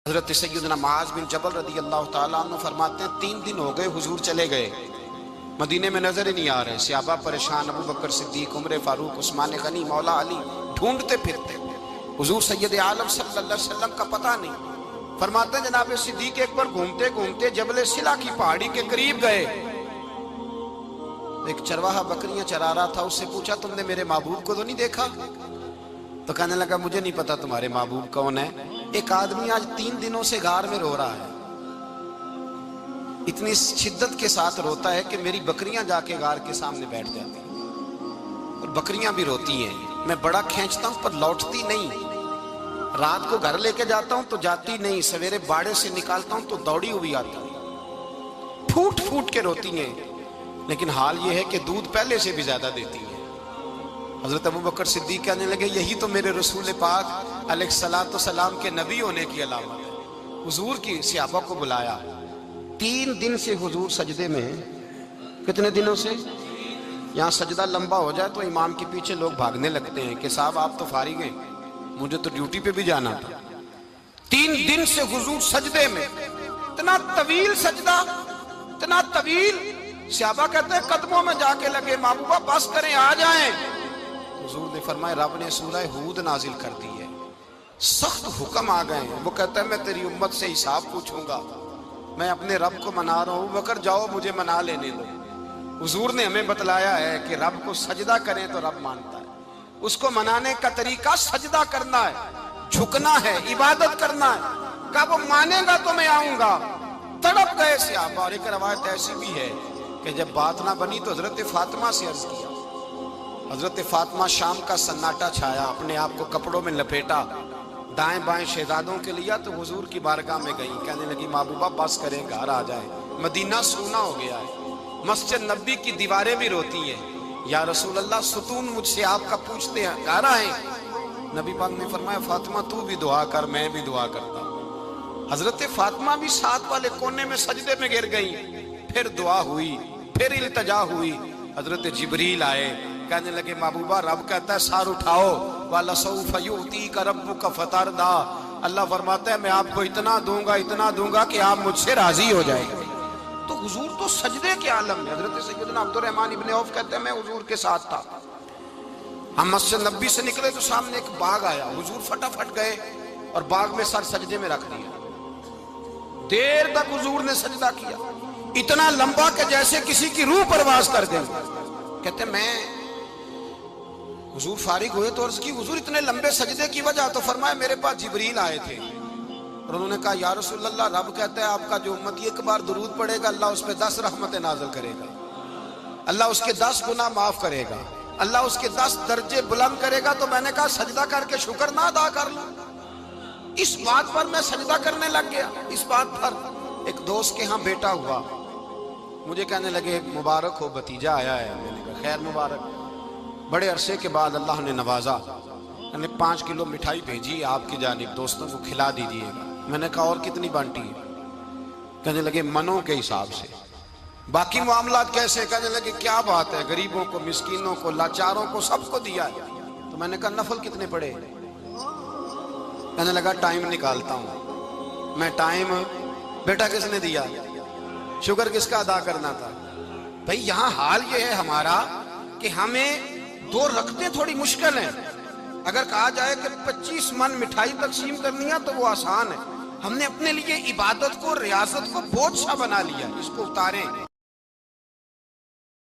حضرت سیدنا معاذ بن جبل رضی اللہ تعالیٰ عنہ فرماتے ہیں 3 دن ہو گئے حضور چلے گئے، مدینے میں نظر ہی نہیں آ رہے۔ صحابہ پریشان، ابو بکر صدیق، عمر فاروق، عثمان غنی، مولا علی ڈھونڈتے پھرتے، حضور سید عالم صلی اللہ علیہ وسلم کا پتہ نہیں۔ فرماتے ہیں جناب صدیق ایک بار گھومتے گھومتے جبل سلا کی پہاڑی کے قریب گئے، ایک چرواہا بکریاں چرا رہا تھا، اس سے پوچھا تم نے میرے محبوب کو تو نہیں دیکھا؟ تو کہنے لگا مجھے نہیں پتا تمہارے محبوب کون ہے۔ ایک آدمی آج 3 دنوں سے غار میں رو رہا ہے، اتنی شدت کے ساتھ روتا ہے کہ میری بکریاں جا کے غار کے سامنے بیٹھ جاتی ہیں، اور بکریاں بھی روتی ہیں، میں بڑا کھینچتا ہوں پر لوٹتی نہیں، رات کو گھر لے کے جاتا ہوں تو جاتی نہیں، سویرے باڑے سے نکالتا ہوں تو دوڑی ہوئی آتی ہے، پھوٹ پھوٹ کے روتی ہیں، لیکن حال یہ ہے کہ دودھ پہلے سے بھی زیادہ دیتی ہیں۔ حضرت ابو بکر صدیق کہنے لگے یہی تو میرے رسول پاک علیہ السلام کے نبی ہونے کی علامت ہے۔ حضور کی صحابہ کو بلایا، 3 دن سے حضور سجدے میں ہیں۔ کتنے دنوں سے؟ یہاں سجدہ لمبا ہو جائے تو امام کے پیچھے لوگ بھاگنے لگتے ہیں کہ صاحب آپ تو فارغ ہیں، مجھے تو ڈیوٹی پہ بھی جانا تھا۔ 3 دن سے حضور سجدے میں، اتنا طویل سجدہ، اتنا طویل۔ صحابہ کہتے ہیں قدموں میں جا کے لگے، محبوبہ بس کریں آ جائیں۔ حضور نے فرمایا رب نے سورہ ہود نازل کر دی ہے، سخت حکم آ گئے ہیں۔ وہ کہتا ہے میں تیری امت سے حساب پوچھوں گا، میں اپنے رب کو منا رہا ہوں، بکر جاؤ مجھے منا لینے دو۔ حضور نے ہمیں بتلایا ہے کہ رب کو سجدہ کریں تو رب مانتا ہے، اس کو منانے کا طریقہ سجدہ کرنا ہے، جھکنا ہے، عبادت کرنا ہے۔ کہا وہ مانے گا تو میں آؤں گا۔ تڑپ گئے صحابہ۔ اور ایک روایت ایسی بھی ہے کہ جب بات نہ بنی تو حضرت فاطمہ سے عرض کیا، حضرت فاطمہ شام کا سناٹا چھایا، اپنے آپ کو کپڑوں میں لپیٹا، دائیں بائیں شہزادوں کے لیا تو حضور کی بارگاہ میں گئی، کہنے لگی محبوبہ بس کریں گھر آ جائیں، مدینہ سونا ہو گیا ہے، مسجد نبی کی دیواریں بھی روتی ہیں، یا رسول اللہ ستون مجھ سے آپ کا پوچھتے ہیں گھر آئیں۔ نبی پاک نے فرمایا فاطمہ تو بھی دعا کر، میں بھی دعا کرتا ہوں۔ حضرت فاطمہ بھی ساتھ والے کونے میں سجدے میں گر گئی، پھر دعا ہوئی، پھر التجا ہوئی۔ حضرت جبریل آئے، کہنے لگے محبوبہ رب کہتا ہے سار اٹھاؤ، وَلَسَوْفَ يُؤْتِيكَ رَبُّكَ فَتَرْضَىٰ، اللہ فرماتا ہے میں آپ کو اتنا دوں گا کہ آپ مجھ سے راضی ہو جائے گا۔ تو حضور تو سجدے کے عالم میں۔ حضرت سیدنا عبد الرحمن ابن عوف کہتے ہیں میں حضور کے ساتھ تھا، ہم مسجد نبی سے نکلے تو سامنے ایک باغ آیا، حضور فٹافٹ گئے اور باغ میں سر سجدے میں رکھ دیا، دیر تک حضور نے سجدہ کیا، اتنا لمبا کہ جیسے کسی کی روح پرواز کر دیں۔ کہتے ہیں میں حضور فارغ ہوئے تو عرض کی حضور اتنے لمبے سجدے کی وجہ؟ تو فرمایا میرے پاس جبریل آئے تھے اور انہوں نے کہا یا رسول اللہ رب کہتا ہے آپ کا جو امتی ایک بار درود پڑھے گا اللہ اس پہ 10 رحمتیں نازل کرے گا، اللہ اس کے 10 گناہ معاف کرے گا، اللہ اس کے 10 درجے بلند کرے گا۔ تو میں نے کہا سجدہ کر کے شکر نہ ادا کر لوں؟ اس بات پر میں سجدہ کرنے لگ گیا۔ اس بات پر ایک دوست کے ہاں بیٹا ہوا، مجھے کہنے لگے مبارک ہو بھتیجا آیا ہے۔ میں نے کہا خیر مبارک۔ بڑے عرصے کے بعد اللہ نے نوازا، میں نے 5 کلو مٹھائی بھیجی آپ کی جانب، دوستوں کو کھلا دیجیے گا۔ میں نے کہا اور کتنی بانٹی ہے؟ کہنے لگے منوں کے حساب سے۔ باقی معاملات کیسے؟ کہنے لگے کیا بات ہے، غریبوں کو، مسکینوں کو، لاچاروں کو، سب کو دیا ہے۔ تو میں نے کہا نفل کتنے پڑے؟ کہنے لگا ٹائم نکالتا ہوں۔ میں ٹائم بیٹا کس نے دیا؟ شکر کس کا ادا کرنا تھا؟ بھئی یہاں حال یہ ہے ہمارا کہ ہمیں 2 رکعتیں تھوڑی مشکل ہیں، اگر کہا جائے کہ 25 من مٹھائی تقسیم کرنی ہے تو وہ آسان ہے، ہم نے اپنے لیے عبادت کو، ریاضت کو بوجھ سا بنا لیا، اس کو اتاریں۔